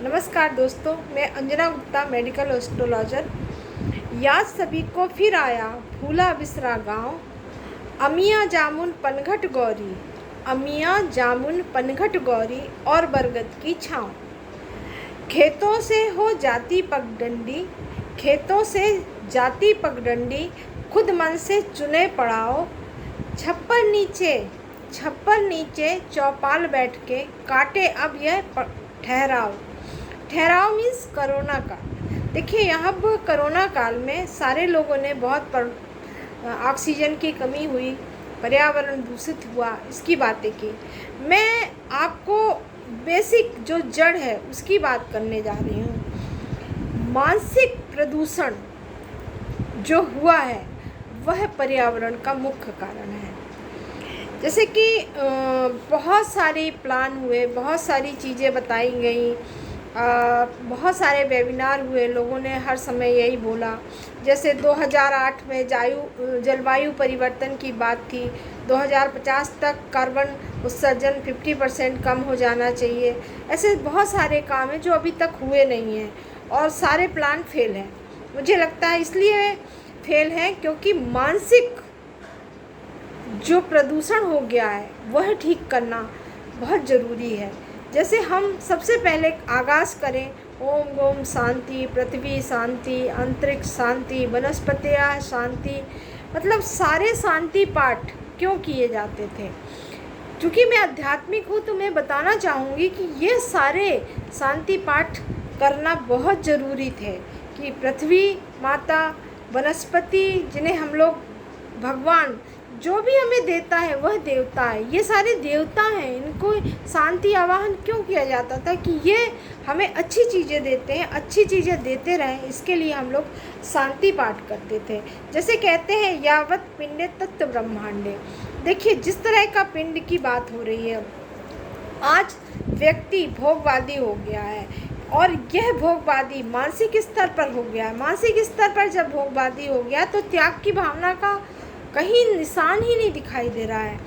नमस्कार दोस्तों, मैं अंजना गुप्ता, मेडिकल एस्ट्रोलॉजर। याद सभी को फिर आया भूला बिसरा गांव, अमिया जामुन पनघट गौरी, अमिया जामुन पनघट गौरी और बरगद की छाँव। खेतों से हो जाती पगडंडी, खेतों से जाती पगडंडी, खुद मन से चुने पड़ाओ। छप्पर नीचे चौपाल बैठ के काटे अब यह ठहराव। ठहराव मीन्स कोरोना काल। देखिए, यहाँ पर कोरोना काल में सारे लोगों ने बहुत ऑक्सीजन की कमी हुई, पर्यावरण दूषित हुआ, इसकी बातें की। मैं आपको बेसिक जो जड़ है उसकी बात करने जा रही हूँ। मानसिक प्रदूषण जो हुआ है वह पर्यावरण का मुख्य कारण है। जैसे कि बहुत सारे प्लान हुए, बहुत सारी चीज़ें बताई गई, बहुत सारे वेबिनार हुए, लोगों ने हर समय यही बोला। जैसे 2008 में जलवायु परिवर्तन की बात थी, 2050 तक कार्बन उत्सर्जन 50% कम हो जाना चाहिए। ऐसे बहुत सारे काम हैं जो अभी तक हुए नहीं हैं और सारे प्लान फेल हैं। मुझे लगता है इसलिए फेल हैं क्योंकि मानसिक जो प्रदूषण हो गया है वह ठीक करना बहुत ज़रूरी है। जैसे हम सबसे पहले आगाज़ करें, ओम ओम शांति, पृथ्वी शांति, अंतरिक्ष शांति, वनस्पतियाँ शांति, मतलब सारे शांति पाठ क्यों किए जाते थे? क्योंकि मैं आध्यात्मिक हूँ तो मैं बताना चाहूँगी कि ये सारे शांति पाठ करना बहुत ज़रूरी थे कि पृथ्वी माता, वनस्पति, जिन्हें हम लोग भगवान जो भी हमें देता है वह देवता है, ये सारे देवता हैं, इनको शांति आवाहन क्यों किया जाता था? कि ये हमें अच्छी चीज़ें देते हैं, अच्छी चीज़ें देते रहें, इसके लिए हम लोग शांति पाठ करते थे। जैसे कहते हैं यावत पिंडे तत्व ब्रह्मांडे। देखिए, जिस तरह का पिंड की बात हो रही है, आज व्यक्ति भोगवादी हो गया है और यह भोगवादी मानसिक स्तर पर हो गया है। मानसिक स्तर पर जब भोगवादी हो गया तो त्याग की भावना का कहीं निशान ही नहीं दिखाई दे रहा है।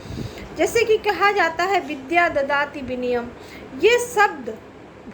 जैसे कि कहा जाता है विद्या ददाति विनयम, ये शब्द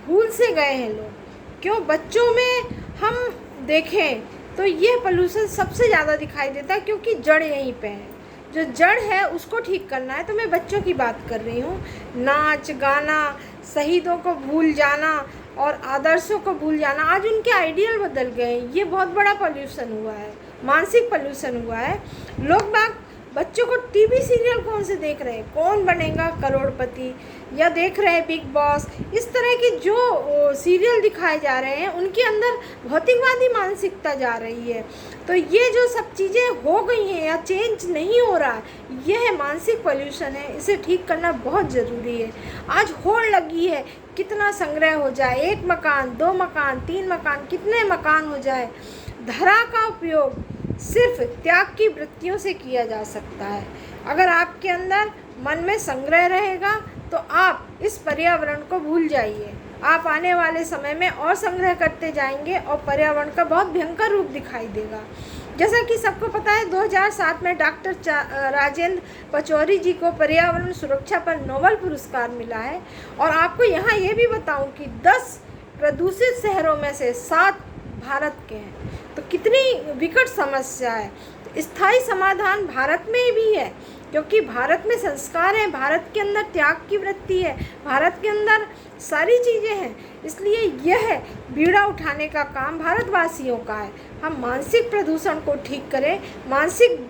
भूल से गए हैं लोग। क्यों? बच्चों में हम देखें तो ये पोल्यूशन सबसे ज़्यादा दिखाई देता है क्योंकि जड़ यहीं पे है। जो जड़ है उसको ठीक करना है, तो मैं बच्चों की बात कर रही हूँ। नाच गाना, शहीदों को भूल जाना और आदर्शों को भूल जाना, आज उनके आइडियल बदल गए। ये बहुत बड़ा पोल्यूशन हुआ है, मानसिक पोल्यूशन हुआ है। लोग बाग बच्चों को टीवी सीरियल कौन से देख रहे हैं, कौन बनेगा करोड़पति, या देख रहे हैं बिग बॉस, इस तरह के जो सीरियल दिखाए जा रहे हैं उनके अंदर भौतिकवादी मानसिकता जा रही है। तो ये जो सब चीज़ें हो गई हैं या चेंज नहीं हो रहा है, यह मानसिक पोल्यूशन है, इसे ठीक करना बहुत ज़रूरी है। आज होड़ लगी है कितना संग्रह हो जाए, 1 मकान, 2 मकान, 3 मकान, कितने मकान हो जाए। धरा का उपयोग सिर्फ त्याग की वृत्तियों से किया जा सकता है। अगर आपके अंदर मन में संग्रह रहेगा तो आप इस पर्यावरण को भूल जाइए। आप आने वाले समय में और संग्रह करते जाएंगे और पर्यावरण का बहुत भयंकर रूप दिखाई देगा। जैसा कि सबको पता है, 2007 में डॉक्टर राजेंद्र पचौरी जी को पर्यावरण सुरक्षा पर नोबेल पुरस्कार मिला है। और आपको यहाँ ये भी बताऊँ कि 10 प्रदूषित शहरों में से 7 भारत के हैं। तो कितनी विकट समस्या है। तो स्थायी समाधान भारत में भी है क्योंकि भारत में संस्कार है, भारत के अंदर त्याग की वृत्ति है, भारत के अंदर सारी चीज़ें हैं। इसलिए यह बीड़ा उठाने का काम भारतवासियों का है। हम मानसिक प्रदूषण को ठीक करें। मानसिक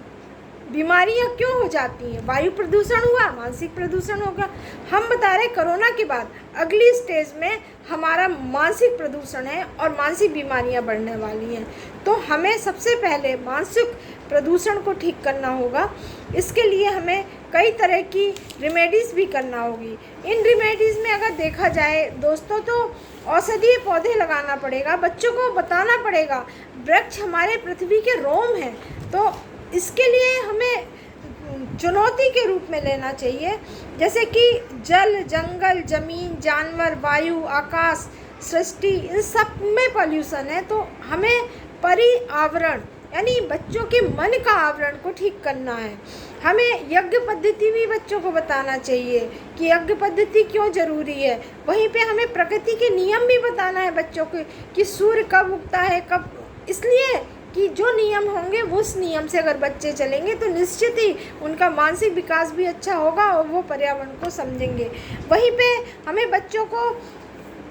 बीमारियां क्यों हो जाती हैं? वायु प्रदूषण हुआ, मानसिक प्रदूषण होगा। हम बता रहे कोरोना के बाद अगली स्टेज में हमारा मानसिक प्रदूषण है और मानसिक बीमारियां बढ़ने वाली हैं। तो हमें सबसे पहले मानसिक प्रदूषण को ठीक करना होगा। इसके लिए हमें कई तरह की रेमेडीज़ भी करना होगी। इन रेमेडीज़ में अगर देखा जाए दोस्तों, तो औषधीय पौधे लगाना पड़ेगा, बच्चों को बताना पड़ेगा। वृक्ष हमारे पृथ्वी के रोम हैं, तो इसके लिए हमें चुनौती के रूप में लेना चाहिए। जैसे कि जल, जंगल, ज़मीन, जानवर, वायु, आकाश, सृष्टि, इन सब में पॉल्यूशन है। तो हमें पर्यावरण यानी बच्चों के मन का आवरण को ठीक करना है। हमें यज्ञ पद्धति भी बच्चों को बताना चाहिए कि यज्ञ पद्धति क्यों ज़रूरी है। वहीं पे हमें प्रकृति के नियम भी बताना है बच्चों को कि सूर्य कब उगता है, कब, इसलिए कि जो नियम होंगे वो उस नियम से अगर बच्चे चलेंगे तो निश्चित ही उनका मानसिक विकास भी अच्छा होगा और वो पर्यावरण को समझेंगे। वहीं पे हमें बच्चों को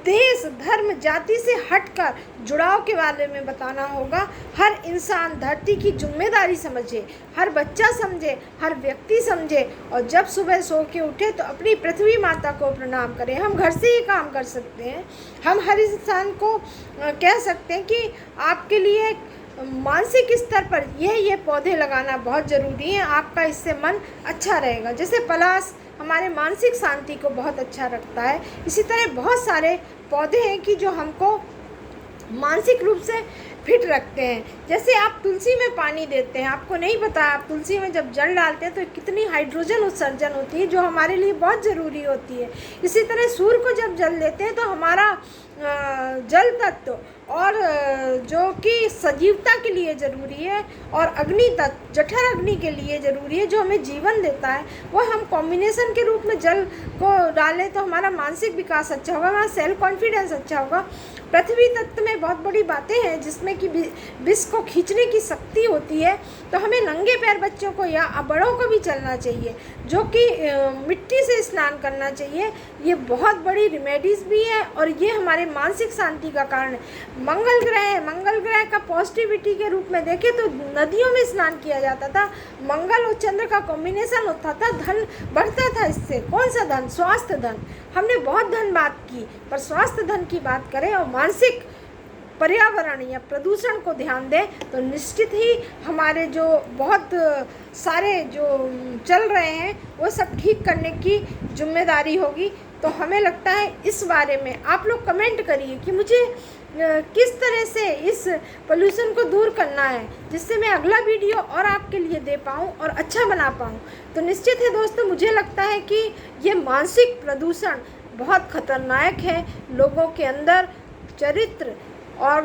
देश, धर्म, जाति से हटकर जुड़ाव के बारे में बताना होगा। हर इंसान धरती की जिम्मेदारी समझे, हर बच्चा समझे, हर व्यक्ति समझे, और जब सुबह सो के उठे तो अपनी पृथ्वी माता को प्रणाम करें। हम घर से ही काम कर सकते हैं। हम हर इंसान को कह सकते हैं कि आपके लिए मानसिक स्तर पर ये पौधे लगाना बहुत ज़रूरी है, आपका इससे मन अच्छा रहेगा। जैसे पलाश हमारे मानसिक शांति को बहुत अच्छा रखता है, इसी तरह बहुत सारे पौधे हैं कि जो हमको मानसिक रूप से फिट रखते हैं। जैसे आप तुलसी में पानी देते हैं, आपको नहीं पता, आप तुलसी में जब जल डालते हैं तो कितनी हाइड्रोजन उत्सर्जन होती है जो हमारे लिए बहुत ज़रूरी होती है। इसी तरह सूर्य को जब जल देते हैं तो हमारा जल तत्व और जो कि सजीवता के लिए ज़रूरी है, और अग्नि तत्व जठर अग्नि के लिए ज़रूरी है जो हमें जीवन देता है, वो हम कॉम्बिनेशन के रूप में जल को डालें तो हमारा मानसिक विकास अच्छा होगा, हमारा सेल्फ कॉन्फिडेंस अच्छा होगा। पृथ्वी तत्व में बहुत बड़ी बातें हैं जिसमें कि विष को खींचने की शक्ति होती है, तो हमें नंगे पैर बच्चों को या बड़ों को भी चलना चाहिए, जो कि मिट्टी से स्नान करना चाहिए। ये बहुत बड़ी रेमेडीज़ भी है और ये हमारे मानसिक शांति का कारण है। मंगल ग्रह का पॉजिटिविटी के रूप में देखें तो नदियों में स्नान किया जाता था, मंगल और चंद्र का कॉम्बिनेशन होता था, धन बढ़ता था इससे। कौन सा धन? स्वास्थ्य धन। हमने बहुत धन बात की, पर स्वास्थ्य धन की बात करें और मानसिक पर्यावरण या प्रदूषण को ध्यान दें तो निश्चित ही हमारे जो बहुत सारे जो चल रहे हैं वो सब ठीक करने की जिम्मेदारी होगी। तो हमें लगता है इस बारे में आप लोग कमेंट करिए कि मुझे किस तरह से इस पोल्यूशन को दूर करना है, जिससे मैं अगला वीडियो और आपके लिए दे पाऊँ और अच्छा बना पाऊँ। तो निश्चित है दोस्तों, मुझे लगता है कि ये मानसिक प्रदूषण बहुत खतरनाक है। लोगों के अंदर चरित्र और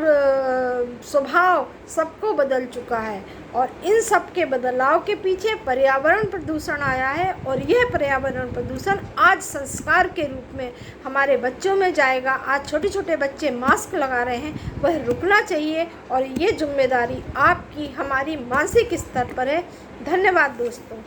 स्वभाव सबको बदल चुका है, और इन सब के बदलाव के पीछे पर्यावरण प्रदूषण आया है, और यह पर्यावरण प्रदूषण आज संस्कार के रूप में हमारे बच्चों में जाएगा। आज छोटे छोटे बच्चे मास्क लगा रहे हैं, वह रुकना चाहिए, और ये जिम्मेदारी आपकी हमारी मानसिक स्तर पर है। धन्यवाद दोस्तों।